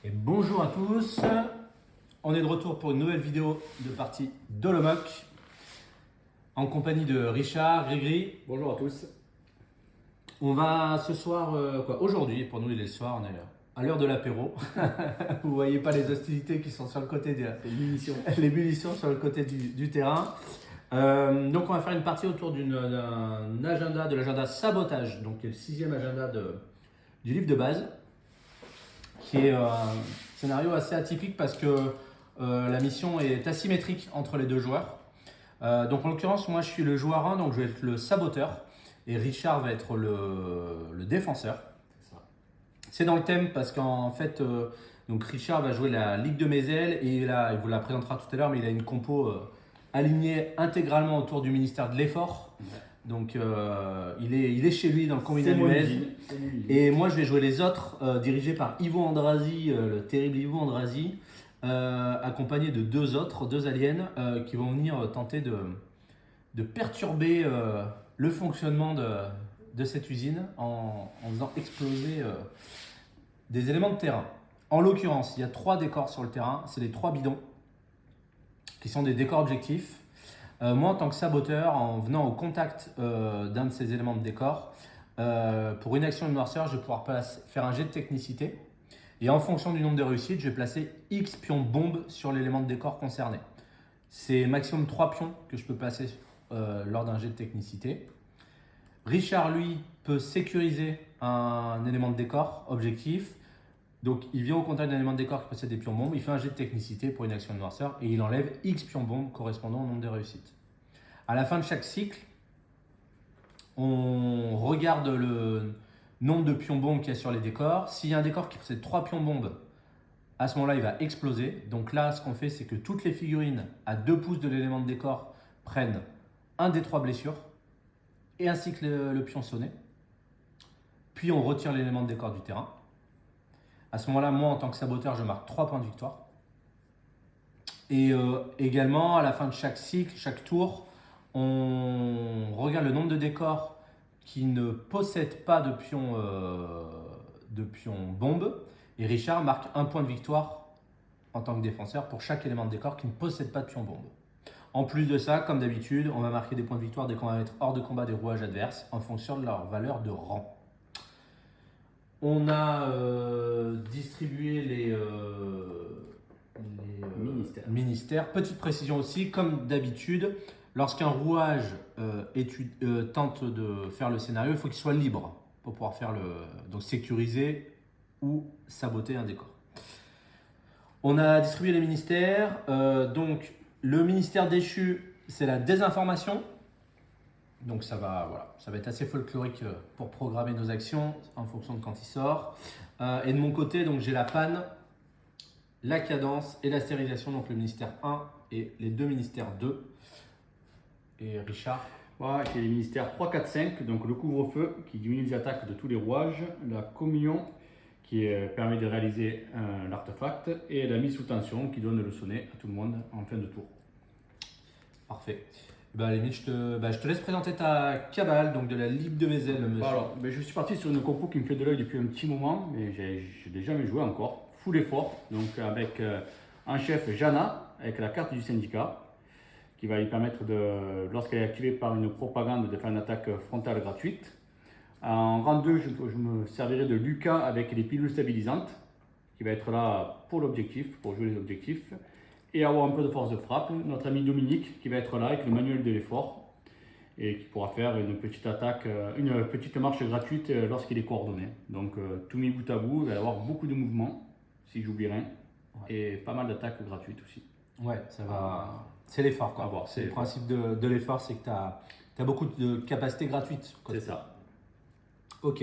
Et bonjour à tous, on est de retour pour une nouvelle vidéo de partie d'Olomoc en compagnie de Richard, Grégory. Bonjour à tous. On va ce soir, aujourd'hui, pour nous il est le soir, on est à l'heure de l'apéro. Vous voyez pas les hostilités qui sont sur le côté les munitions sur le côté du terrain. Donc on va faire une partie autour d'un agenda, de l'agenda sabotage, donc qui est le 6e agenda du livre de base, qui est un scénario assez atypique parce que la mission est asymétrique entre les deux joueurs. Donc en l'occurrence, moi je suis le joueur 1, donc je vais être le saboteur et Richard va être le défenseur. C'est dans le thème parce qu'en fait, donc Richard va jouer la Ligue de Mézel et il vous la présentera tout à l'heure, mais il a une compo alignée intégralement autour du ministère de l'Effort. Donc il est chez lui dans le combinat du Mézel. Et moi je vais jouer les autres, dirigés par Ivo Andrasi, le terrible Ivo Andrasi, accompagné de deux aliens qui vont venir tenter de perturber le fonctionnement de cette usine en faisant exploser des éléments de terrain. En l'occurrence, il y a 3 décors sur le terrain, c'est les 3 bidons qui sont des décors objectifs. Moi, en tant que saboteur, en venant au contact d'un de ces éléments de décor, pour une action de noirceur, je vais pouvoir faire un jet de technicité. Et en fonction du nombre de réussites, je vais placer X pions bombes sur l'élément de décor concerné. C'est maximum 3 pions que je peux placer lors d'un jet de technicité. Richard, lui, peut sécuriser un élément de décor objectif. Donc, il vient au contact d'un élément de décor qui possède des pions bombes, il fait un jet de technicité pour une action de noirceur et il enlève X pions bombes correspondant au nombre de réussites. À la fin de chaque cycle, on regarde le nombre de pions bombes qu'il y a sur les décors. S'il y a un décor qui possède 3 pions bombes, à ce moment-là, il va exploser. Donc là, ce qu'on fait, c'est que toutes les figurines à 2 pouces de l'élément de décor prennent un des 3 blessures et ainsi que le pion sonné. Puis on retire l'élément de décor du terrain. À ce moment-là, moi, en tant que saboteur, je marque 3 points de victoire. Et également, à la fin de chaque cycle, chaque tour, on regarde le nombre de décors qui ne possèdent pas de pions bombes. Et Richard marque 1 point de victoire en tant que défenseur pour chaque élément de décor qui ne possède pas de pions bombes. En plus de ça, comme d'habitude, on va marquer des points de victoire dès qu'on va mettre hors de combat des rouages adverses en fonction de leur valeur de rang. On a distribué les ministères. Petite précision aussi, comme d'habitude, lorsqu'un rouage tente de faire le scénario, il faut qu'il soit libre pour pouvoir faire donc sécuriser ou saboter un décor. On a distribué les ministères. Donc, le ministère déchu, c'est la désinformation. Donc ça va être assez folklorique pour programmer nos actions en fonction de quand il sort. Et de mon côté, donc j'ai la panne, la cadence et la stérilisation, donc le ministère 1 et les 2 ministères 2. Et Richard? Voilà, j'ai les ministères 3, 4, 5, donc le couvre-feu qui diminue les attaques de tous les rouages, la communion qui permet de réaliser l'artefact et la mise sous tension qui donne le sonnet à tout le monde en fin de tour. Parfait. À la limite, je te laisse présenter ta cabale, donc de la Ligue de Mézel, monsieur. Alors, je suis parti sur une compo qui me fait de l'œil depuis un petit moment, mais je n'ai jamais joué encore. Full effort, donc avec en chef Jana, avec la carte du syndicat, qui va lui permettre, lorsqu'elle est activée par une propagande, de faire une attaque frontale gratuite. En rang 2, je me servirai de Lucas avec les pilules stabilisantes, qui va être là pour l'objectif, pour jouer les objectifs. Et avoir un peu de force de frappe. Notre ami Dominique qui va être là avec le manuel de l'effort et qui pourra faire une petite attaque, une petite marche gratuite lorsqu'il est coordonné. Donc tout mis bout à bout, il va y avoir beaucoup de mouvements, si j'oublie rien, et pas mal d'attaques gratuites aussi. Ouais, ça va. C'est l'effort quoi. C'est le principe de l'effort, c'est que tu as beaucoup de capacités gratuites. C'est ça. Ok.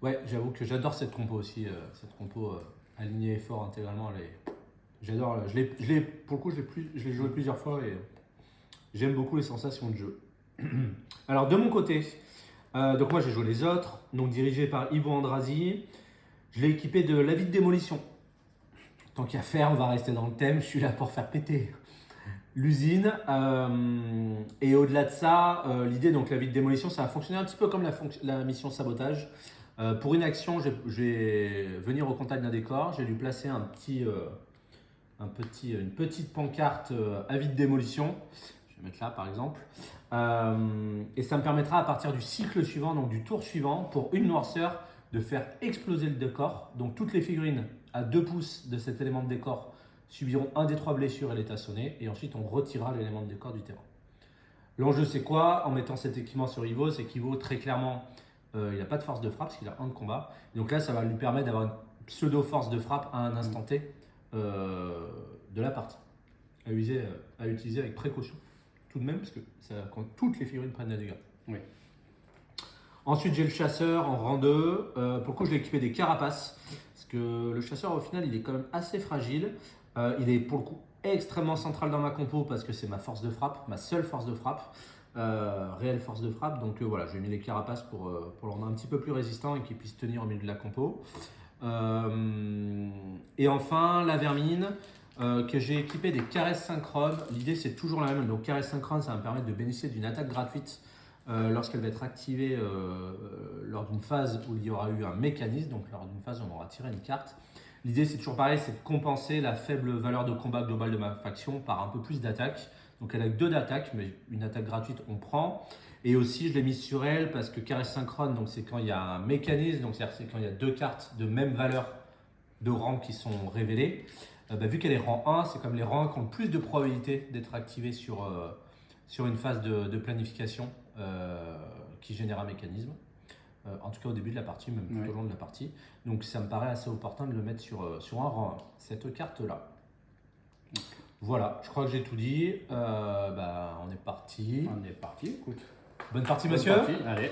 Ouais, j'avoue que j'adore cette compo aussi, cette compo alignée effort intégralement. J'adore, pour le coup, je l'ai joué plusieurs fois et j'aime beaucoup les sensations de jeu. Alors, de mon côté, donc moi j'ai joué les autres, donc dirigé par Ivo Andrasi. Je l'ai équipé de l'avis de démolition. Tant qu'à faire, on va rester dans le thème, je suis là pour faire péter l'usine. Et au-delà de ça, l'idée, donc l'avis de démolition, ça a fonctionné un petit peu comme la mission sabotage. Pour une action, je vais venir au contact d'un décor. Je vais lui placer une petite pancarte avis de démolition. Je vais mettre là par exemple. Et ça me permettra à partir du cycle suivant, donc du tour suivant, pour une noirceur, de faire exploser le décor. Donc toutes les figurines à 2 pouces de cet élément de décor subiront un des 3 blessures et l'état sonné. Et ensuite on retirera l'élément de décor du terrain. L'enjeu c'est quoi? En mettant cet équipement sur Ivo, c'est qu'Ivo très clairement, il n'a pas de force de frappe parce qu'il a 1 de combat. Et donc là ça va lui permettre d'avoir une pseudo force de frappe à un instant T de la partie. À utiliser avec précaution. Tout de même, parce que ça, quand toutes les figurines prennent des dégâts. Oui. Ensuite, j'ai le chasseur en rang 2. Pour le coup, je l'ai équipé des carapaces. Parce que le chasseur, au final, il est quand même assez fragile. Il est pour le coup extrêmement central dans ma compo parce que c'est ma force de frappe, ma seule force de frappe. Réelle force de frappe. Donc voilà, j'ai mis les carapaces pour le rendre un petit peu plus résistant et qu'il puisse tenir au milieu de la compo. Et enfin, la vermine. Que j'ai équipé des caresses synchrones. L'idée c'est toujours la même. Donc caresse synchrone, ça va me permettre de bénéficier d'une attaque gratuite lorsqu'elle va être activée lors d'une phase où il y aura eu un mécanisme. Donc lors d'une phase où on aura tiré une carte. L'idée c'est toujours pareil, c'est de compenser la faible valeur de combat globale de ma faction par un peu plus d'attaque. Donc elle a 2 d'attaque, mais une attaque gratuite on prend. Et aussi je l'ai mise sur elle parce que caresse synchrone, donc c'est quand il y a un mécanisme, donc c'est-à-dire c'est quand il y a 2 cartes de même valeur de rang qui sont révélées. Vu qu'elle est rang 1, c'est comme les rangs qui ont le plus de probabilité d'être activés sur une phase de planification qui génère un mécanisme. En tout cas au début de la partie, même tout au long de la partie. Donc ça me paraît assez opportun de le mettre sur un rang 1, cette carte-là. Okay. Voilà, je crois que j'ai tout dit. On est parti. On est parti, écoute. Bonne partie, monsieur. Partie. Allez,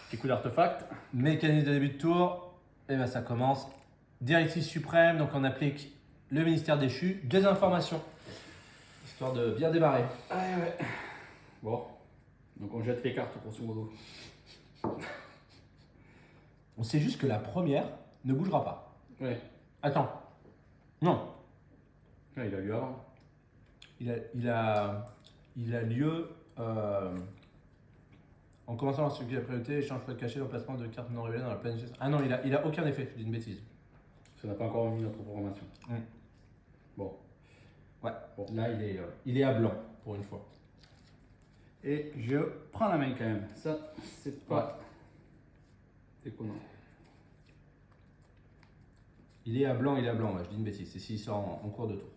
petit coup d'artefact. Mécanisme de début de tour. Et ça commence. Directive suprême, donc on applique le ministère déchu, 2 informations, histoire de bien démarrer. Ouais. Bon, donc on jette les cartes grosso modo. On sait juste que la première ne bougera pas. Ouais. Attends. Non. Ouais, il a lieu avant. Il a lieu en commençant par celui qui a priorité, échange pas de cachet, l'emplacement de cartes non révélées dans la planification. Ah non, il a aucun effet, je dis une bêtise. Ça n'a pas encore mis notre programmation. Bon. Ouais, bon. Là il est à blanc pour une fois. Et je prends la main quand même. Ça, c'est pas déconnant. Il est à blanc, ouais, je dis une bêtise. C'est s'il sort en cours de tour.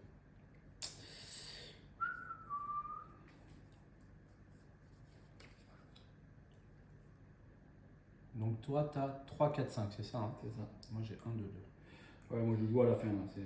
Donc toi, tu as 3, 4, 5, c'est ça, hein? C'est ça. Moi j'ai 1, 2, 2. Ouais, moi je joue à la fin. Là, c'est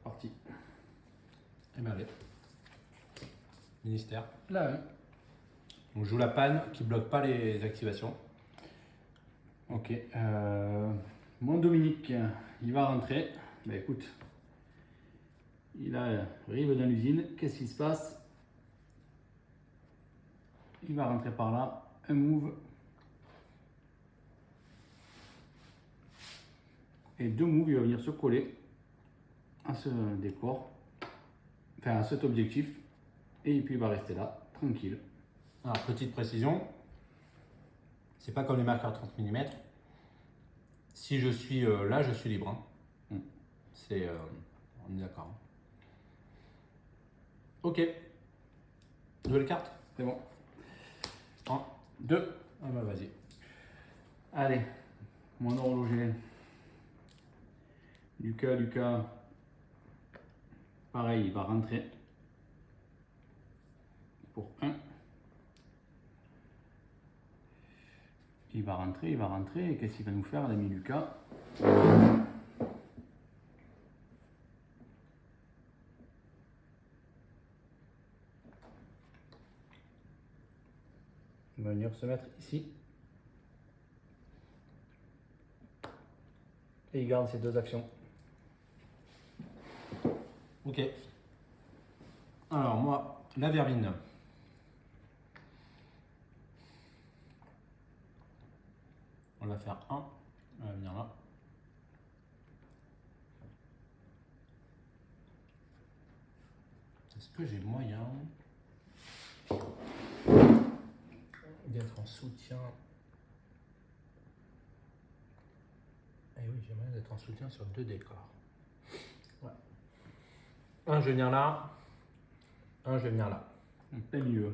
parti. Et bien allez. Ministère. Là, hein. On joue la panne qui bloque pas les activations. Ok. Mon Dominique, il va rentrer. Ben écoute, il arrive dans l'usine. Qu'est-ce qui se passe? Il va rentrer par là. Un move. Et 2 moves, il va venir se coller à ce décor. Enfin, à cet objectif. Et puis il va rester là, tranquille. Alors, petite précision. C'est pas comme les marqueurs 30 mm. Si je suis là, je suis libre. Hein. C'est, on est d'accord. Hein. Ok. Nouvelle carte. C'est bon. 1, 2. Ah bah vas-y. Allez, mon horloger. Lucas. Pareil, il va rentrer. Pour 1. Il va rentrer. Et qu'est-ce qu'il va nous faire, l'ami Lucas? Il va venir se mettre ici. Et il garde ces 2 actions. Ok. Alors moi, la vermine. On va faire un. On va venir là. Est-ce que j'ai moyen d'être en soutien? Eh oui, j'ai moyen d'être en soutien sur 2 décors. Ouais. Un, je vais venir là. Un, je vais venir là. En plein milieu.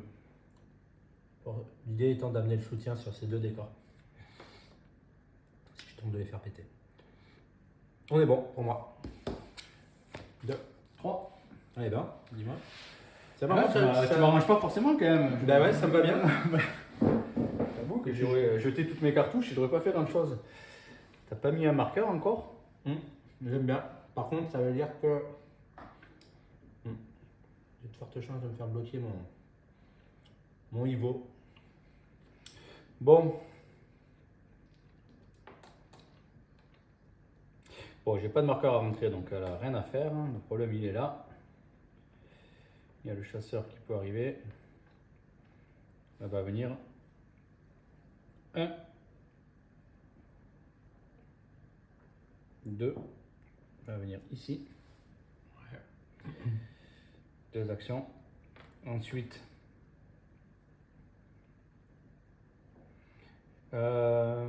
L'idée étant d'amener le soutien sur ces 2 décors. Si je tombe de les faire péter. On est bon pour moi. 2, 3. Allez ben, dis-moi. Ça Ouais, ça m'arrange pas forcément quand même. Bah ouais, ça me va bien. J'avoue que j'aurais jeté toutes mes cartouches, je devrais pas faire grand chose. T'as pas mis un marqueur encore? J'aime bien. Par contre, ça veut dire que j'ai de fortes chances de me faire bloquer mon Ivo. Bon. Bon, j'ai pas de marqueur à rentrer, donc elle a rien à faire. Le problème, il est là. Il y a le chasseur qui peut arriver. Elle va venir. 1. 2. Elle va venir ici. 2 actions. Ensuite, est-ce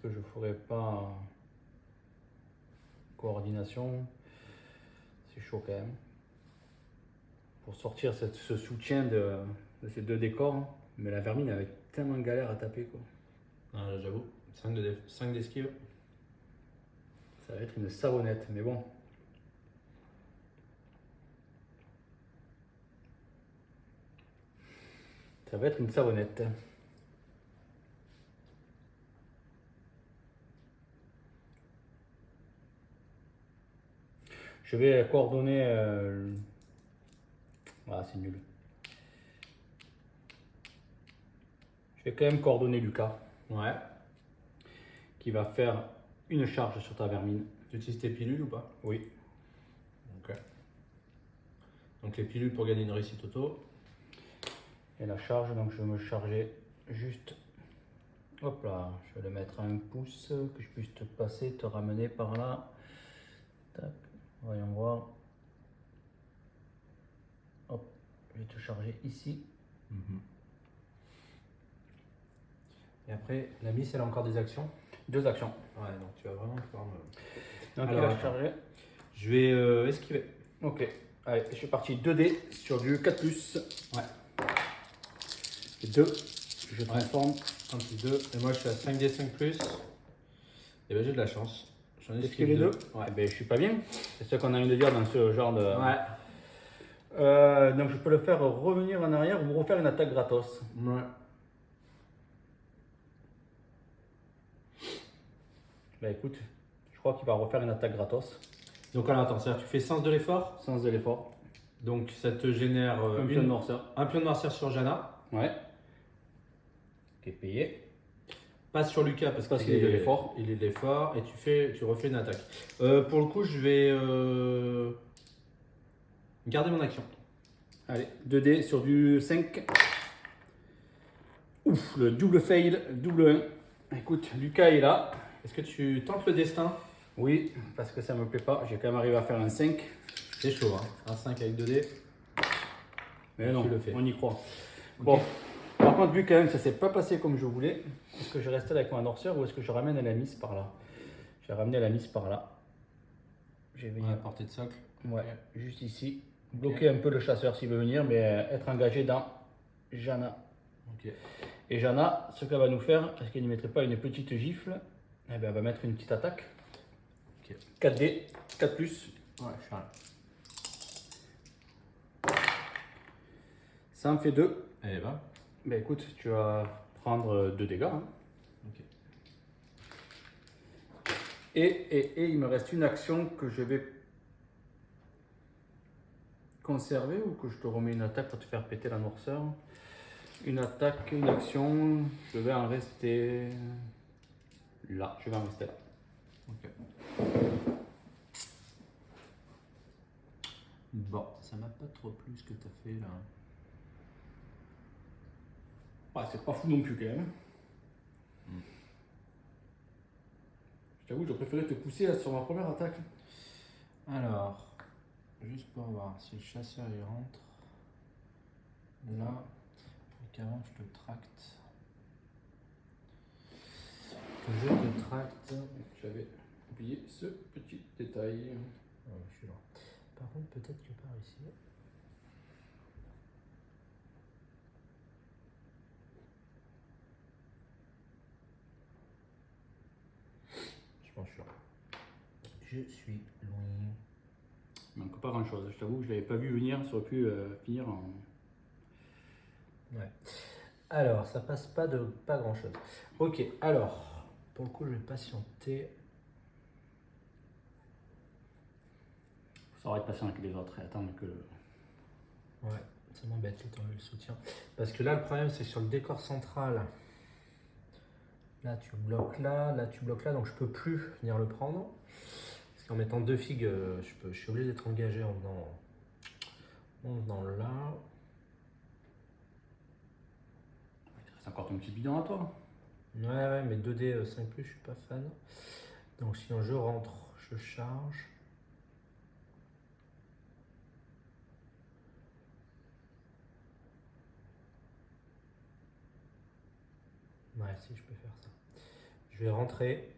que je ferais pas coordination? C'est chaud quand même. Pour sortir ce soutien de ces 2 décors. Mais la vermine avait tellement galère à taper quoi. J'avoue, 5 d'esquive. Ça va être une savonnette, mais bon. Ça va être une savonnette. Je vais coordonner... Ah, c'est nul. Je vais quand même coordonner Lucas. Ouais. Qui va faire une charge sur ta vermine. Tu utilises tes pilules ou pas? Oui. Ok. Donc les pilules pour gagner une réussite auto. Et la charge, donc je vais me charger juste. Hop là, je vais le mettre à 1 pouce, que je puisse te passer, te ramener par là. Tac, voyons voir. Hop, je vais te charger ici. Et après, la miss, elle a encore des actions? 2 actions. Ouais, donc tu vas vraiment pouvoir me... Donc Alors, il va charger. Je vais esquiver. Ok, allez, je suis parti 2D sur du 4+. Ouais. Et 2, je transforme. Un petit 2. Et moi, je suis à 5D5+. Et ben j'ai de la chance. J'en ai Est-ce que les 2? Ouais. Eh ben, je suis pas bien. C'est ce qu'on a envie de dire dans ce genre de... Ouais. donc je peux le faire revenir en arrière ou refaire une attaque gratos. Ouais. Bah écoute, je crois qu'il va refaire une attaque gratos. Donc alors attends, c'est-à-dire tu fais sens de l'effort. Sans de l'effort. Donc ça te génère Un pion de noirceur. un pion de noirceur sur Jana. Ouais. Qui est payé. Pas sur Lucas parce qu'il est de l'effort. Il est de l'effort et tu refais une attaque. Pour le coup, je vais garder mon action. Allez, 2D sur du 5. Ouf, le double fail, double 1. Écoute, Lucas est là. Est-ce que tu tentes le destin? Oui, parce que ça me plaît pas. J'ai quand même arrivé à faire un 5. C'est chaud, hein. Un 5 avec 2D. Mais non, tu le fais. on y croit. Okay. Bon, par contre, vu quand même, ça s'est pas passé comme je voulais. Est-ce que je reste avec ma noirceur ou est-ce que je ramène la miss par là? Je vais ramener la miss par là. J'ai venu à portée de socle. Ouais, juste ici. Bloquer un peu le chasseur s'il veut venir, mais être engagé dans Jana. Ok. Et Jana, ce qu'elle va nous faire, est-ce qu'elle ne mettrait pas une petite gifle? Eh bien, elle va mettre une petite attaque. Ok. 4D, 4+. Ouais, je suis là. Ça en fait 2. Allez, va. Ben écoute, tu vas prendre 2 dégâts. Hein. Ok. Et il me reste une action que je vais conserver ou que je te remets une attaque pour te faire péter la noirceur? Une attaque, une action, je vais en rester là. Je vais en rester là. Ok. Bon, ça m'a pas trop plu ce que tu as fait là. Ah, c'est pas fou non plus quand même. Je t'avoue, j'aurais préféré te pousser là, sur ma première attaque. Alors, juste pour voir si le chasseur il rentre. Là, qu'avant je te tracte. Que je te tracte. J'avais oublié ce petit détail. Ah, je suis là. Par contre, peut-être que par ici. Je pense que je suis là. Je suis loin. Il manque pas grand chose. Je t'avoue que je l'avais pas vu venir. Ça aurait pu finir en. Ouais. Alors, ça passe pas de pas grand chose. Ok, alors, pour le coup, je vais patienter. Ça aurait été patient avec les autres et attendre que. Ouais, ça m'embête le soutien. Parce que là, le problème, c'est sur le décor central. Là, tu bloques là tu bloques là, donc je peux plus venir le prendre. Parce qu'en mettant 2 figues, je suis obligé d'être engagé en venant là. Il te reste encore ton petit bidon à toi. Ouais, mais 2D 5+, je suis pas fan. Donc sinon, je rentre, je charge. Ouais, si, je peux faire ça. Je vais rentrer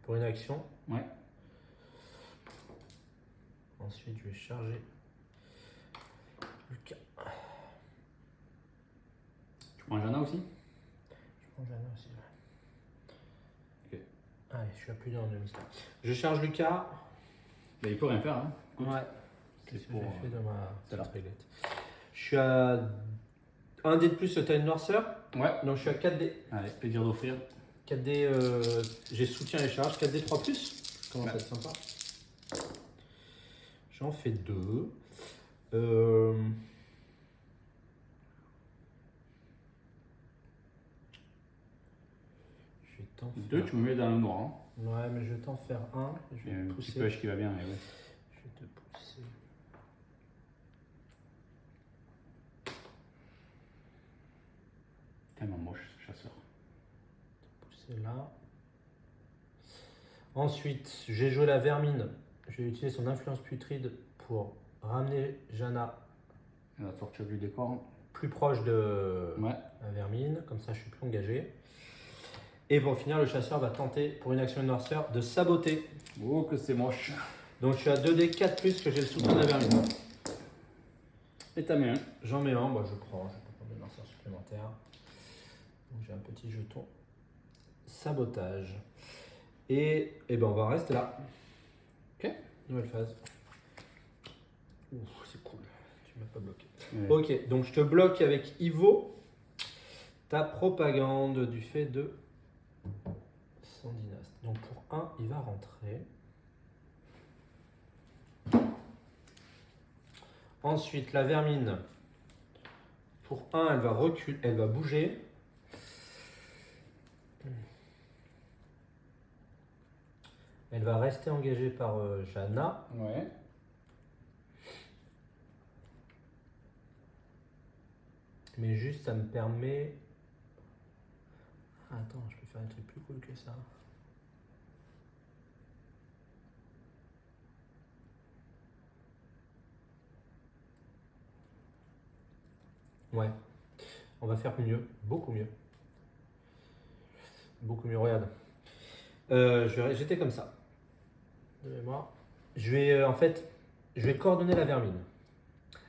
pour une action. Ouais. Ensuite, je vais charger Lucas. Tu prends Jana aussi? Je prends Jana aussi. Ok. Allez, je suis à plus d'un demi-step. Je charge Lucas. Ben, il peut rien faire. Hein. Ouais. C'est C'est ce que pour. j'ai fait dans ma c'est là. réglette. Je suis à 1 dé de plus, tu as une noirceur. Ouais. Donc je suis à 4 dés. Allez, plaisir d'offrir. 4 dés, j'ai soutien et charge. 4 dés 3+. Comment ça être sympa. J'en fais 2. Je vais t'en faire... 2, tu me mets dans le noir. Hein. Ouais, mais je vais t'en faire un. Je Il y a vais un te petit pousser. push qui va bien. Ouais. Je vais te pousser. Tellement moche ce chasseur. Pousser là. Ensuite, j'ai joué la vermine. Je vais utiliser son influence putride pour ramener Jana La torture du décor. plus proche de Ouais. la vermine. Comme ça, je suis plus engagé. Et pour finir, le chasseur va tenter, pour une action de noirceur, de saboter. Oh, que c'est moche. Donc je suis à 2D 4+, que j'ai le soutien de la vermine. Et t'as mis un. J'en mets un, bah je prends. Je vais pas prendre de noirceur supplémentaire. Donc j'ai un petit jeton sabotage. Et ben on va rester là. Ok. Nouvelle phase. Ouh, c'est cool. Tu m'as pas bloqué. Ouais. Ok, donc je te bloque avec Ivo ta propagande du fait de son dynaste. Donc pour 1, il va rentrer. Ensuite, la vermine. Pour 1, elle va reculer, elle va bouger. Elle va rester engagée par Jana. Ouais. Mais juste, ça me permet... Attends, je peux faire un truc plus cool que ça. Ouais. On va faire mieux. Beaucoup mieux. Beaucoup mieux, regarde. J'étais comme ça. De mémoire. Je vais, en fait, je vais coordonner la vermine.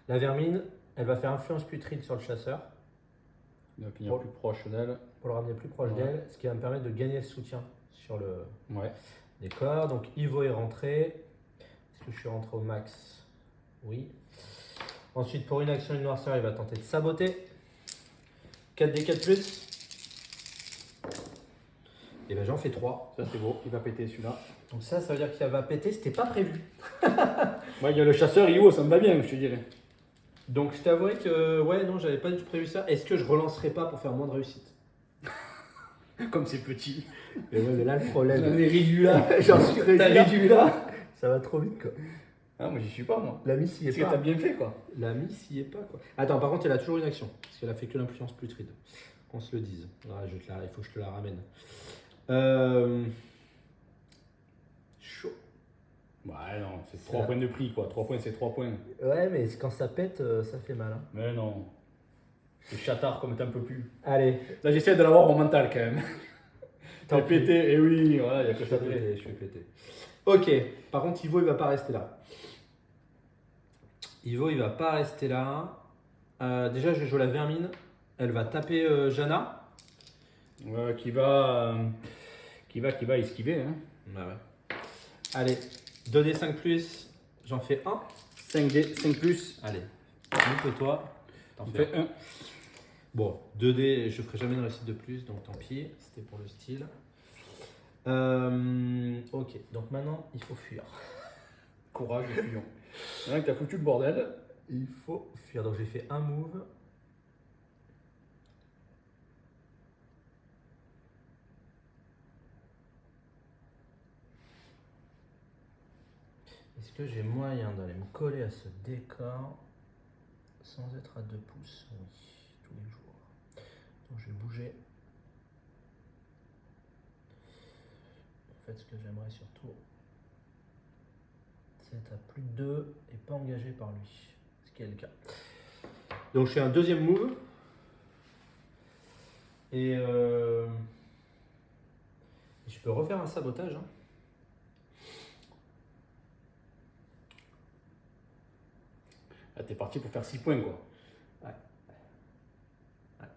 La vermine, elle va faire influence putride sur le chasseur. Il va finir plus proche d'elle. Pour le ramener plus proche d'elle, ce qui va me permettre de gagner le soutien sur le Ouais. décor. Donc Ivo est rentré. Est-ce que je suis rentré au max? Oui. Ensuite, pour une action de noirceur, il va tenter de saboter. 4D 4+. Et ben j'en fais 3. Ça c'est beau, il va péter celui-là. Donc ça veut dire qu'il va péter, c'était pas prévu. Ouais, il y a le chasseur Io, ça me va bien, je te dirais. Donc je t'avouerai que ouais non j'avais pas du tout prévu ça. Est-ce que je relancerai pas pour faire moins de réussite? Comme c'est petit. Mais ouais mais là le problème. J'en ai réduit là. J'en suis réduit T'as là. réduit là. Ça va trop vite quoi. Ah, moi j'y suis pas moi. La miss y est Parce que pas. t'as bien fait quoi. La miss y est pas quoi. Attends par contre elle a toujours une action. Parce qu'elle a fait que l'influence putride. Qu'on se le dise. Ouais, il faut que je te la ramène. Chaud. Ouais, non, c'est 3 points de prix quoi. 3 points, c'est 3 points. Ouais mais quand ça pète ça fait mal. Hein. Mais non. C'est chatard comme t'en peux plus. Allez. Là, j'essaie de l'avoir au mental quand même. Tant T'as pété, et oui, voilà, il y a Je que suis ça de pété, je suis pété. Ok, par contre Ivo il va pas rester là. Ivo il va pas rester là. Déjà je vais jouer la vermine. Elle va taper Jana. Ouais, qui va esquiver. Hein. Bah ouais. Allez, 2d5 plus, j'en fais 1. 5D, 5 plus. Allez, loupe-toi. T'en On fais fait 1. Bon, 2D, je ferai jamais de réussite de plus, donc tant pis, c'était pour le style. Ok, donc maintenant il faut fuir. Courage, le fuyant. Là, t'as foutu le bordel. Il faut fuir, donc j'ai fait un move. Est-ce que j'ai moyen d'aller me coller à ce décor sans être à 2 pouces? Oui, tous les jours. Donc je vais bouger. En fait, ce que j'aimerais surtout, c'est être à plus de 2 et pas engagé par lui. Ce qui est le cas. Donc je fais un deuxième move. Et je peux refaire un sabotage. Hein. Là, t'es parti pour faire 6 points, quoi. Ouais. Ouais.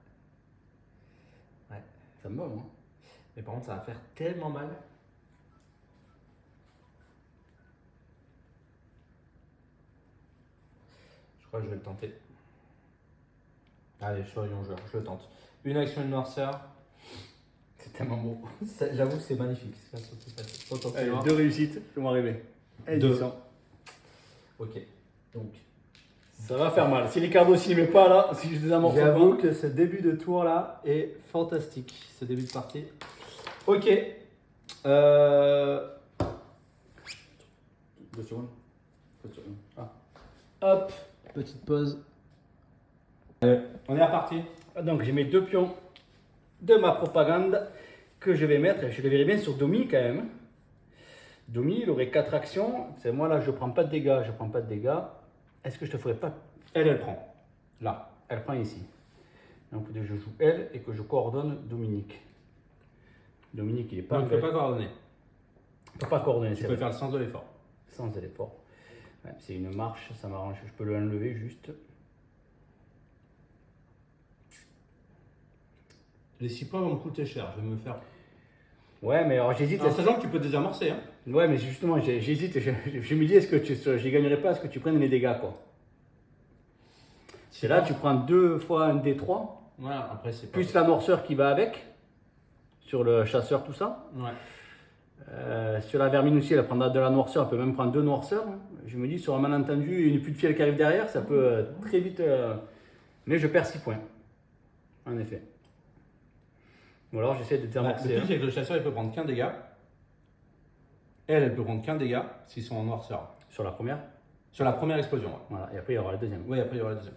Ouais. Ça me va, moi. Mais par contre, ça va faire tellement mal. Je crois que je vais le tenter. Allez, soyons joueurs, je le tente. Une action de noirceur. C'est tellement beau. J'avoue que c'est magnifique. C'est ce qui s'est passé. Allez, Potentiellement. 2 réussites, fais-moi rêver. Allez, 2. 200. Ok. Donc, Ça va faire mal. Si Ricardo s'y met pas là, si je désamorce pas. j'avoue que ce début de tour là est fantastique. Ce début de partie. Ok. 2 secondes. 2 secondes. Ah. Hop. Petite pause. On est reparti. Donc j'ai mes 2 pions de ma propagande que je vais mettre. Je les verrai bien sur Domi quand même. Domi, il aurait 4 actions. C'est moi là, je prends pas de dégâts. Je prends pas de dégâts. Est-ce que je te ferais pas? Elle prend. Là, elle prend ici. Donc je joue elle et que je coordonne Dominique. Dominique, il est pas. Donc, tu ne peux pas coordonner. Je peux pas coordonner. Tu peux faire le sens de l'effort. Sans l'effort. Ouais, c'est une marche, ça m'arrange. Je peux l'enlever juste. Les 6 points vont me coûter cher. Je vais me faire. Ouais, mais alors j'hésite. En sachant que tu peux désamorcer. Hein. Ouais, mais justement, j'hésite. Je me dis, est-ce que je gagnerais pas à ce que tu prennes les dégâts, quoi. C'est là, tu prends 2 fois un D3, Voilà, après c'est pas. plus l'amorceur qui va avec, sur le chasseur, tout ça. Ouais. Sur la vermine aussi, elle prendra de la noirceur, elle peut même prendre 2 noirceurs. Hein. Je me dis, sur un malentendu, une pluie de fiel qui arrive derrière, ça peut très vite. Mais je perds 6 points. En effet. Ou alors j'essaie de Le désamorcer. truc, c'est que le chasseur il peut prendre qu'un dégât. Elle peut prendre qu'un dégât s'ils sont en noirceur. Sur la première. Sur la première explosion. Ouais. Voilà, et après il y aura la deuxième. Oui, après il y aura la deuxième.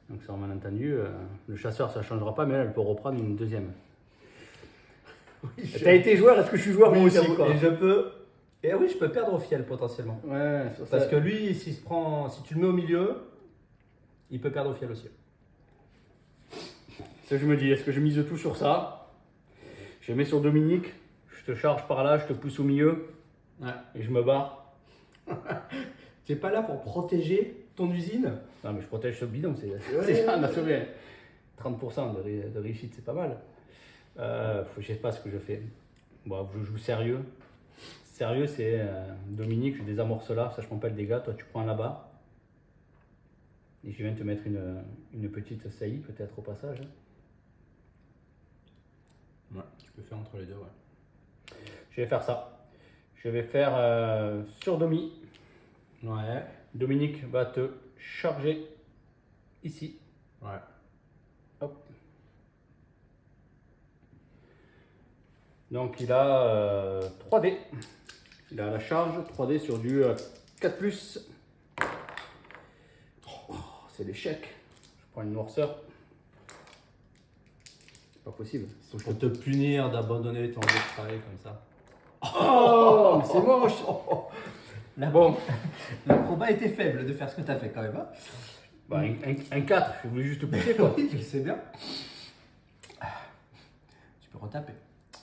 Donc sur un malentendu, le chasseur ça ne changera pas, mais elle peut reprendre une deuxième. Oui, T'as été joueur, est-ce que je suis joueur moi aussi quoi. Et je peux. Et oui, je peux perdre au fiel potentiellement. Ouais, sur Parce ça. que lui, si tu le mets au milieu, il peut perdre au fiel aussi. Ça, je me dis, est-ce que je mise tout sur ça? Je mets sur Dominique, je te charge par là, je te pousse au milieu, Ouais. et je me barre. Tu n'es pas là pour protéger ton usine? Non, mais je protège ce bidon, c'est ça, on a sauvé 30% de réussite, c'est pas mal. Je sais pas ce que je fais. Bon, je joue sérieux. Sérieux, c'est Dominique, je désamorce là, ça je prends pas le dégât, toi tu prends là-bas. Et je viens te mettre une petite saillie peut-être au passage. Ouais, tu peux faire entre les deux, ouais. Je vais faire ça. Je vais faire sur Domi. Ouais. Dominique va te charger ici. Ouais. Hop. Donc il a 3D. Il a la charge 3D sur du 4+. Oh, c'est l'échec. Je prends une noirceur. C'est pas possible. Il faut te punir d'abandonner ton jeu de travail comme ça. Oh, mais c'est moche. Bon, La proba était faible de faire ce que tu as fait quand même. Hein. bah, un 4, je voulais juste te pousser quoi. Oui, je sais bien. Tu peux retaper.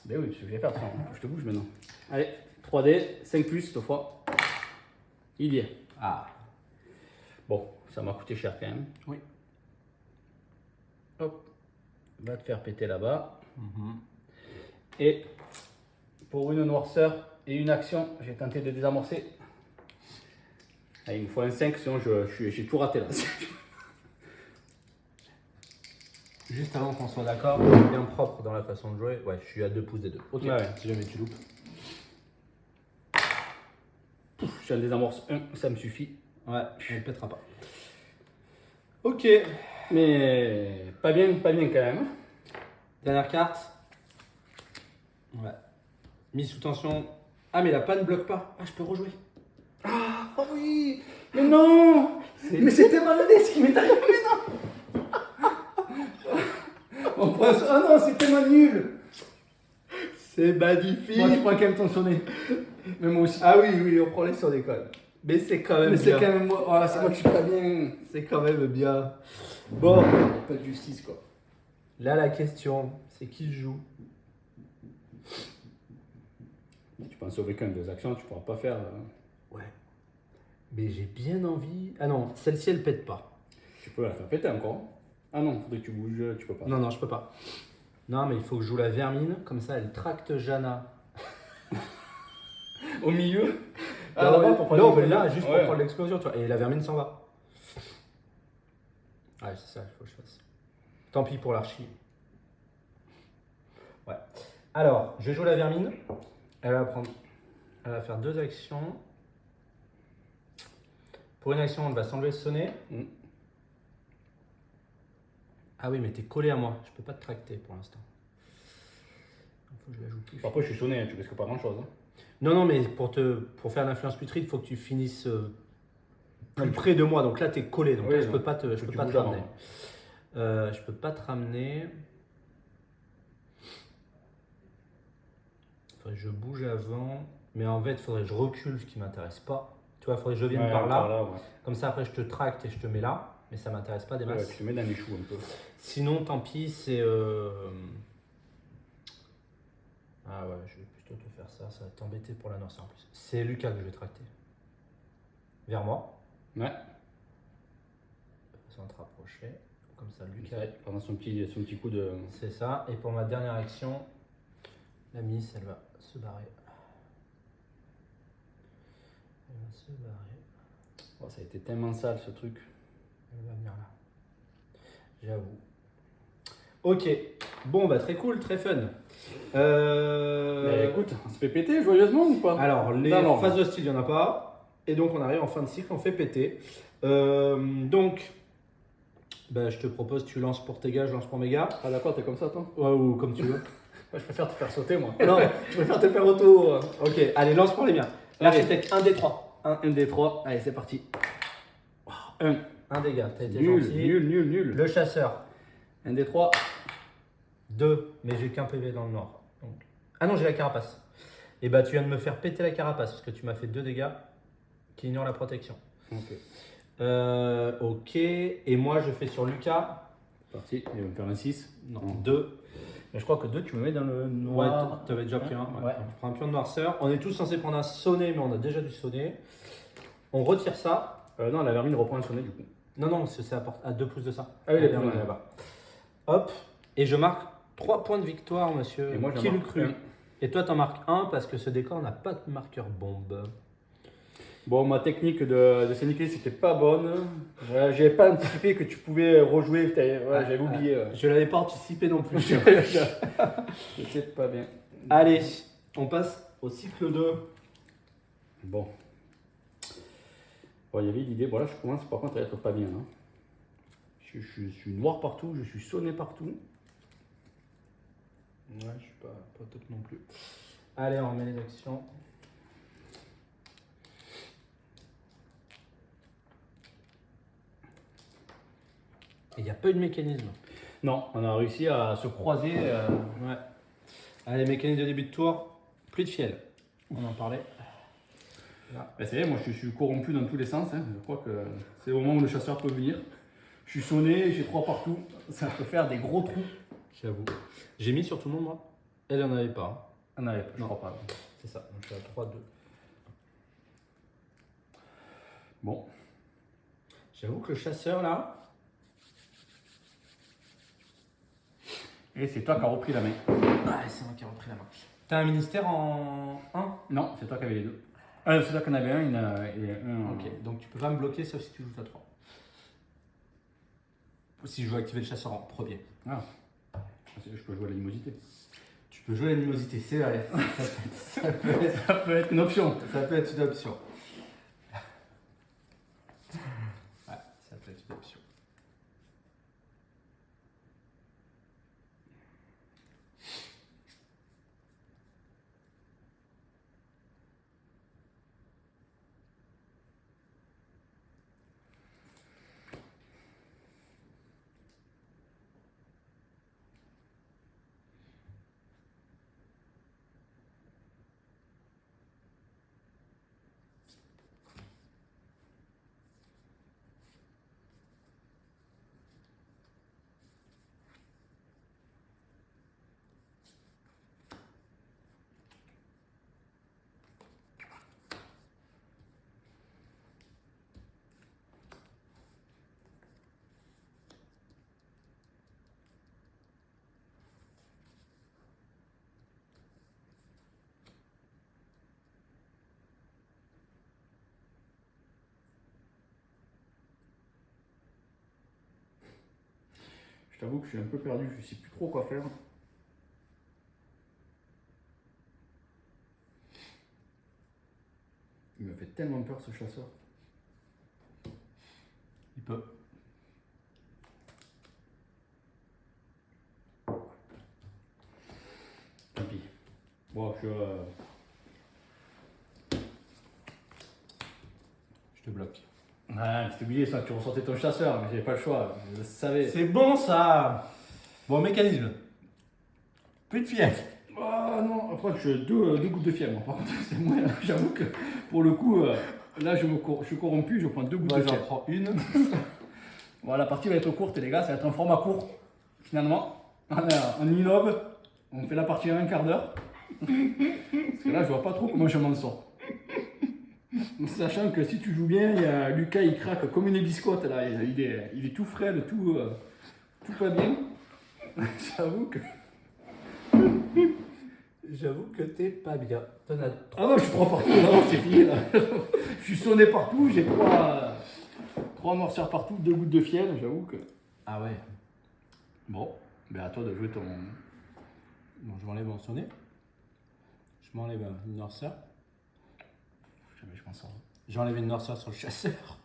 Ben oui, je vais faire ça. Je te bouge maintenant. Allez, 3D, 5+, cette fois. Il y est. Ah. Bon, ça m'a coûté cher quand même. Oui. Hop, va te faire péter là-bas. Mhm. Et pour une noirceur et une action, j'ai tenté de désamorcer. Allez, il me faut un 5, sinon j'ai tout raté là. Juste avant qu'on soit d'accord, bien propre dans la façon de jouer. Ouais, je suis à 2 pouces des deux. Ok. Ouais. Si jamais tu loupes. Je en désamorce un, ça me suffit. Ouais, on ne pètera pas. Ok. Mais pas bien quand même. Dernière carte. Ouais. Mise sous tension. Ah, mais la panne ne bloque pas. Ah, je peux rejouer. Oh oui. Mais non. Mais c'était malhonnête ce qui m'est arrivé, non. On pense... Ah non, c'est tellement nul. C'est magnifique. Moi, tu prends quand même ton sonnet. Mais moi aussi. Ah oui, oui, on prend les sur l'école. Mais c'est quand même Mais c'est bien. quand même moi. Oh, c'est moi qui suis pas bien. C'est quand même bien. Bon, Pas de justice quoi. là la question, c'est qui joue. Tu peux en sauver qu'un des actions, tu pourras pas faire. Ouais. Mais j'ai bien envie. Ah non, celle-ci elle pète pas. Tu peux la faire péter encore. Ah non, faudrait que tu bouges, tu peux pas. Non, non, je peux pas. Non, mais il faut que je joue la vermine, comme ça elle tracte Jana. Au milieu. Ah, là-bas, ouais. pour prendre Non, une mais là, feuille. juste Ouais. pour prendre l'explosion, tu vois. Et la vermine s'en va. Ouais, c'est ça, il faut que je fasse. Tant pis pour l'archi. Ouais. Alors, je joue la vermine. Elle va faire 2 actions. Pour une action, elle va s'enlever le sonnet. Mm. Ah oui, mais t'es collé à moi. Je peux pas te tracter pour l'instant. Il faut que je la joue plus. Après, je suis sonné, hein, tu risques pas grand chose. Non, non, mais pour faire l'influence putride, il faut que tu finisses plus près de moi. Donc là, tu es collé. Donc Oui, là, je non. peux pas te, je Faut peux que pas tu te bouges ramener. Je peux pas te ramener. Faudrait que je bouge avant. Mais en fait, il faudrait que je recule, ce qui m'intéresse pas. Tu vois, il faudrait que je vienne Ouais, par là. ouais. Comme ça, après, je te tracte et je te mets là. Mais ça m'intéresse pas des Ouais, masses. tu te mets dans les choux un peu. Sinon, tant pis, c'est. Ah ouais, je vais plutôt te faire ça. Ça va t'embêter pour la noirceur en plus. C'est Lucas que je vais tracter. Vers moi. Ouais. On va te rapprocher. Comme ça, Lucas. Pendant son petit coup de. C'est ça. Et pour ma dernière action, la Miss, elle va se barrer. Elle va se barrer. Oh, ça a été tellement sale ce truc. Elle va venir là. J'avoue. Ok. Bon, bah très cool, très fun. Mais écoute, on se fait péter joyeusement ou pas? Alors, les Dans l'ordre. phases hostiles, il n'y en a pas. Et donc, on arrive en fin de cycle, on fait péter. Donc, bah, je te propose, tu lances pour tes gars, je lance pour mes gars. Ah d'accord, t'es comme ça toi? Ouais, ou comme tu veux. Moi, je préfère te faire sauter moi. Non, Je préfère te faire auto. ok, allez, lance pour les miens. L'architecte, 1 des 3. Un des 3. Allez, c'est parti. Un. Un dégât, t'as été Nul, gentil. nul. Le chasseur, Un des 3. 2, mais j'ai qu'un PV dans le noir. Donc... Ah non, j'ai la carapace. Et bah, tu viens de me faire péter la carapace parce que tu m'as fait 2 dégâts qui ignorent la protection. Ok. Ok, et moi je fais sur Lucas. Parti. Il va me faire un 6. Non, 2. Mais je crois que 2, tu me mets dans le Ouais, noir. tu avais déjà pris un. Ouais. Donc, je prends un pion de noirceur. On est tous censés prendre un sonnet, mais on a déjà du sonnet. On retire ça. Non, la vermine reprend un sonnet du coup. Non, non, c'est à 2 pouces de ça. Ah oui, La les vermine points, là-bas. Hop, et je marque 3 points de victoire, monsieur. Et moi, j'en Qui l'eût marque cru? un. Et toi, t'en marques 1 parce que ce décor n'a pas de marqueur bombe. Bon, ma technique de syndiquer, c'était pas bonne. J'avais pas anticipé que tu pouvais rejouer. J'avais oublié. Je l'avais pas anticipé non plus. C'était pas bien. Allez, on passe au cycle 2. Bon. Bon, il y avait l'idée. Bon, là, je commence par contre à être pas bien. Hein. Je suis noir partout, je suis sonné partout. Ouais, je suis pas top non plus. Allez, on remet les actions. Il n'y a pas eu de mécanisme. Non, on a réussi à se croiser. Ouais. Allez, mécanisme de début de tour, plus de fiel. On en parlait. Ben, c'est vrai, moi je suis corrompu dans tous les sens. Hein. Je crois que c'est au moment où le chasseur peut venir. Je suis sonné, j'ai 3 partout. Ça peut faire des gros trous. J'avoue. J'ai mis sur tout le monde, moi. Elle en avait pas. Ah non, je crois pas. C'est ça. Donc je suis à 3-2. Bon. J'avoue que le chasseur, là. Et c'est toi qui as repris la main. Ah, c'est moi qui ai repris la main. T'as un ministère en 1? Non, c'est toi qui avais les 2. C'est toi qui en avais un, et un. Ok, donc tu peux pas me bloquer sauf si tu joues à 3. Si je veux activer le chasseur en premier. Ah, je peux jouer à l'animosité. Tu peux jouer à l'animosité, c'est vrai. Ça peut être une option. Ça peut être une option. Ouais, ça peut être une option. Je t'avoue que je suis un peu perdu, je sais plus trop quoi faire. Il me fait tellement peur ce chasseur. Il peut. Tant pis. Bon, Je te bloque. Ah, tu t'es oublié ça, tu ressortais ton chasseur, mais j'avais pas le choix, je le savais. C'est bon ça. Bon, mécanisme. Plus de fiel. Oh non, après j'ai deux gouttes de fiel, moi. Par contre, c'est moi, j'avoue que pour le coup, là je suis corrompu, je prends 2 gouttes Moi de j'en fiel. prends une. Bon, la partie va être courte, les gars, ça va être un format court, finalement. On innove, on fait la partie en un quart d'heure. Parce que là, je vois pas trop comment je m'en sors. Sachant que si tu joues bien, il y a Lucas, il craque comme une biscotte, là. Il est tout frêle, tout pas bien. J'avoue que t'es pas bien. T'en as Ah non, je suis 3 partout, là, c'est fini, là. Je suis sonné partout, j'ai 3 morsures partout, 2 gouttes de fiel, j'avoue que... Ah ouais. Bon, ben à toi de jouer ton... Bon, je m'enlève mon sonnet. Je m'enlève une noirceur. Jamais je m'en sors. J'enlève une noirceur sur le chasseur.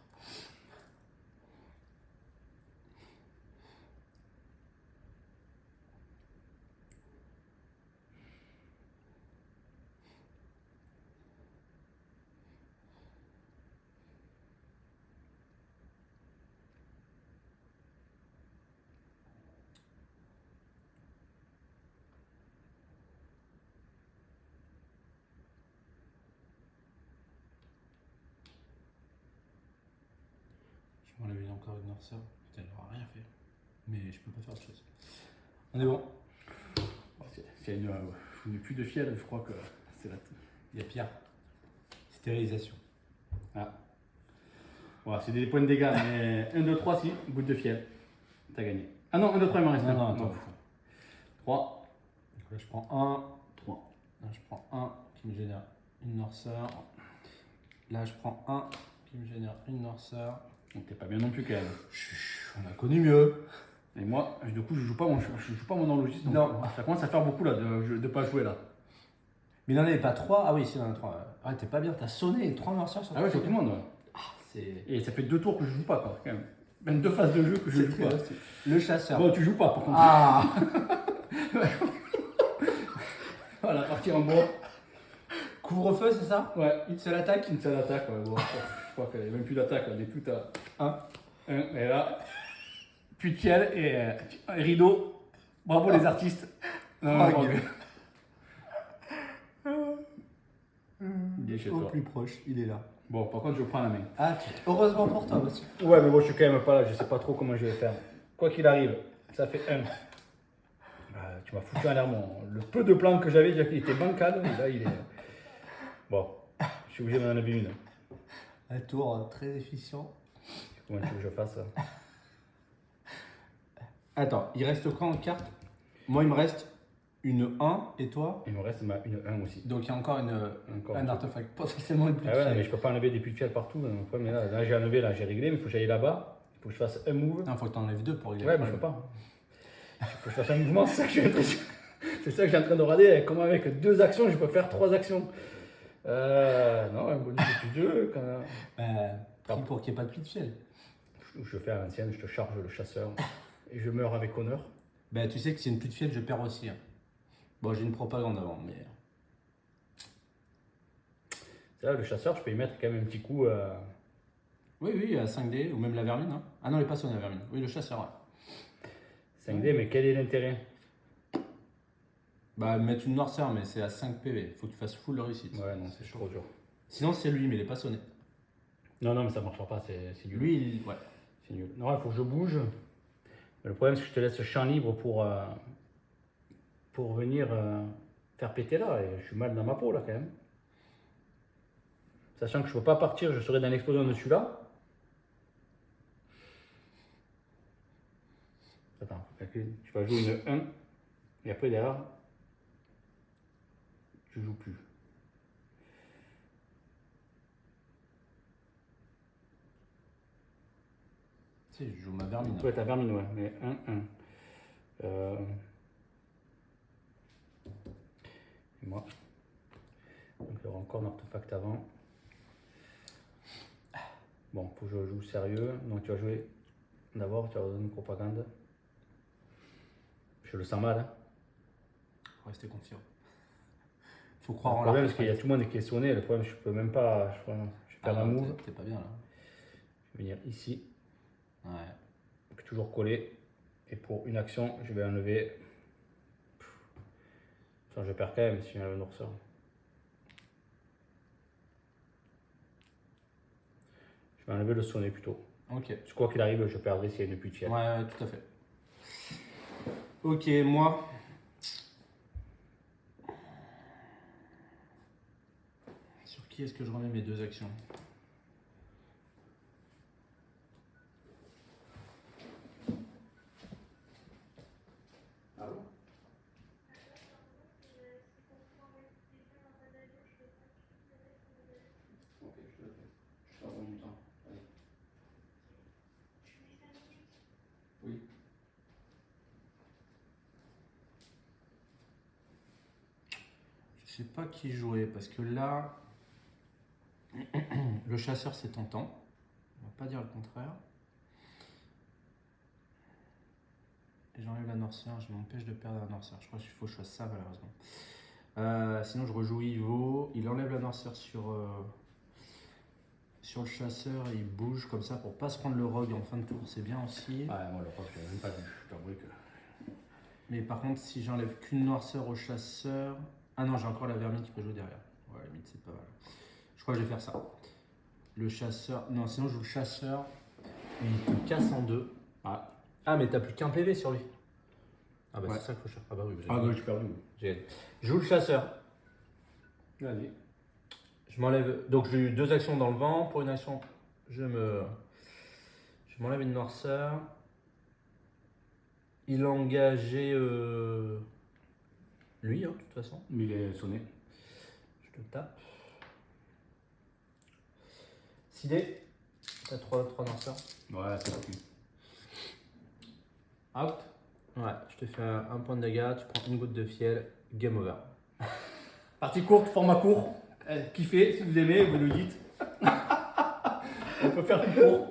Je m'enlève encore une noirceur. Putain, il n'aura rien fait. Mais je peux pas faire autre chose. On est bon. C'est une pluie de fiel, je crois que c'est là. Il y a pire. Stérilisation. Ah. Voilà, c'est des points de dégâts, mais 1, 2, 3, si, goutte de fiel. T'as gagné. Ah non, 1, 2, 3, il m'en reste un. Non, attends. 3. Donc là, je prends un. 3. Là, je prends un qui me génère une noirceur. Là, je prends un qui me génère une noirceur. Donc t'es pas bien non plus quand même. On a connu mieux. Et moi, du coup, je joue pas mon enregistre. Donc Non. ça commence à faire beaucoup là de pas jouer là. Mais il n'en avait pas 3. Ah oui, si, il en a 3. Ah, t'es pas bien, t'as sonné 3 noirceurs sur Ah ouais, sur tout le monde. Ouais. C'est. Et ça fait 2 tours que je joue pas quoi, quand même. Même 2 phases de jeu que je joue pas. Le chasseur. Bon, tu joues pas par contre. Ah. Voilà, partie en bois. Couvre-feu, c'est ça? Ouais. Une seule attaque? Une seule attaque, ouais. Bon, je crois qu'elle n'est même plus d'attaque, elle est tout à 1. Et là, puis tiel et rideau. Bravo les artistes. Oh, il est chez au toi. plus proche, il est là. Bon, par contre, je prends la main. Ah, heureusement pour toi aussi. Ouais, mais bon, je suis quand même pas là, je sais pas trop comment je vais faire. Quoi qu'il arrive, ça fait 1. Tu m'as foutu en l'air le peu de plans que j'avais, déjà qu'il était bancal, et là il est. Bon, je suis obligé d'en enlever une. Un tour très efficient. Comment tu veux que je fasse ça? Attends, il reste quoi en carte? Moi, il me reste une 1 et toi? Il me reste une 1 aussi. Donc il y a encore un artefact, potentiellement une Ah ouais, mais je peux pas enlever des puits de fiel partout. Donc, ouais, mais là j'ai enlevé, là j'ai réglé, mais il faut que j'aille là-bas. Il faut que je fasse un move. Non, faut que tu enlèves 2 pour régler. Ouais, mais je peux pas. Il faut que je fasse un mouvement, c'est ça que je suis en train de rader. Comment avec 2 actions, je peux faire 3 actions? Non, un bonus de plus 2. Pris pour qu'il n'y ait pas de puits de fiel. Je fais à l'ancienne, je te charge le chasseur et je meurs avec honneur. Ben, tu sais que si c'est une puits de fiel, je perds aussi. Hein. Bon, j'ai une propagande avant, mais. C'est là, le chasseur, je peux y mettre quand même un petit coup. Oui, à 5D, ou même la vermine. Hein. Ah non, elle est pas sonnée, la vermine. Oui, le chasseur, ouais. 5D, mais quel est l'intérêt? Bah, mettre une noirceur, mais c'est à 5 PV. Faut que tu fasses full réussite. Ouais, non, c'est trop dur. Sinon, c'est lui, mais il est pas sonné. Non, mais ça marchera pas, c'est nul. Lui, ouais. C'est nul. Non, il faut que je bouge. Mais le problème, c'est que je te laisse champ libre pour venir faire péter là. Et je suis mal dans ma peau là quand même. Sachant que je ne peux pas partir, je serai dans l'explosion de celui-là. Attends, tu vas jouer une 1. Et après derrière, tu joues plus. Si, je joue ma vermine. Ouais, ta vermine, ouais, mais 1. Et moi. Donc il y aura encore un artefact avant. Bon, faut que je joue sérieux. Donc tu vas jouer. D'abord, tu vas donner une propagande. Je le sens mal. Hein. Restez confiant. Faut croire en le problème, c'est qu'il y a tout le monde qui est sonné. Le problème, je peux même pas. Je vais faire un move. T'es pas bien là. Je vais venir ici. Ouais. Donc, toujours collé. Et pour une action, je vais enlever. Enfin, je perds quand même si j'enlève un ours. Je vais enlever le sonnet plutôt. Ok. Quoi qu'il arrive, je perdrai s'il y a une puits de fiel. Ouais, tout à fait. Ok, moi. Sur qui est-ce que je remets mes 2 actions? Ah bon? Ok, je te le fais. Je t'en donne du temps. Allez. Oui. Je sais pas qui jouer parce que là, le chasseur c'est tentant. On va pas dire le contraire. Et j'enlève la noirceur, je m'empêche de perdre la noirceur. Je crois qu'il faut que je fasse ça malheureusement. Sinon je rejoue Ivo. Il enlève la noirceur sur le chasseur et il bouge comme ça pour pas se prendre le rogue en fin de tour. C'est bien aussi. Ouais, moi le rogue, je l'ai même pas vu. Je t'avoue que. Mais par contre, si j'enlève qu'une noirceur au chasseur. Ah non, j'ai encore la vermine qui peut jouer derrière. Ouais, limite, c'est pas mal. Je crois que je vais faire ça. Le chasseur. Non, sinon, je joue le chasseur. Il te casse en 2. Ah, mais t'as plus qu'un PV sur lui. Ah, bah, ouais. C'est ça qu'il faut chercher. Ah, bah oui, je suis perdu. Je joue le chasseur. Vas-y. Je m'enlève. Donc, j'ai eu 2 actions dans le vent. Pour une action, je m'enlève une noirceur. Il a engagé. Lui, hein, de toute façon. Mais il est sonné. Je te tape. Stylé. T'as 3 lanceurs. Ouais, c'est ok. Out. Ouais, je te fais un point de dégâts, tu prends une goutte de fiel, game over. Partie courte, format court. Kiffez, si vous aimez, vous nous dites. On peut faire plus court.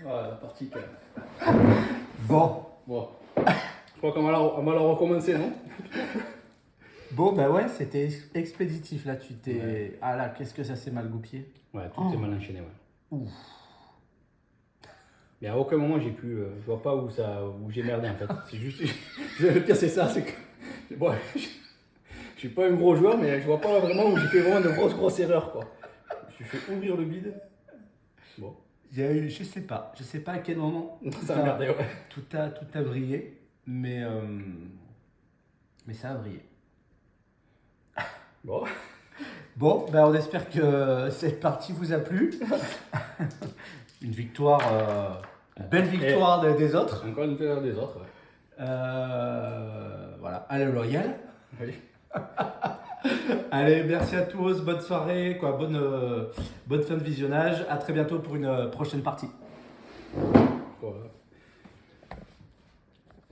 Voilà, la partie quand même. Bon. Bon. Je crois qu'on va la recommencer, non? Bon, bah ouais, c'était expéditif là, tu t'es. Ouais. Ah là, qu'est-ce que ça s'est mal goupillé. Ouais, tout est mal enchaîné, ouais. Ouf. Mais à aucun moment j'ai pu. Je vois pas où j'ai merdé en fait. C'est juste. Le pire, c'est ça, c'est que. Bon, je suis pas un gros joueur, mais je vois pas vraiment où j'ai fait vraiment de grosses erreurs, quoi. Je me suis fait ouvrir le bide. Bon. Il y a eu, je sais pas à quel moment ça a merdé, ouais. tout a brillé, mais ça a brillé. Bon. Bon, ben on espère que cette partie vous a plu. Une victoire, une belle victoire des autres. Encore une victoire des autres, ouais. Voilà, allez Loyal. Oui. Allez, merci à tous, bonne soirée, bonne fin de visionnage. À très bientôt pour une prochaine partie. Voilà.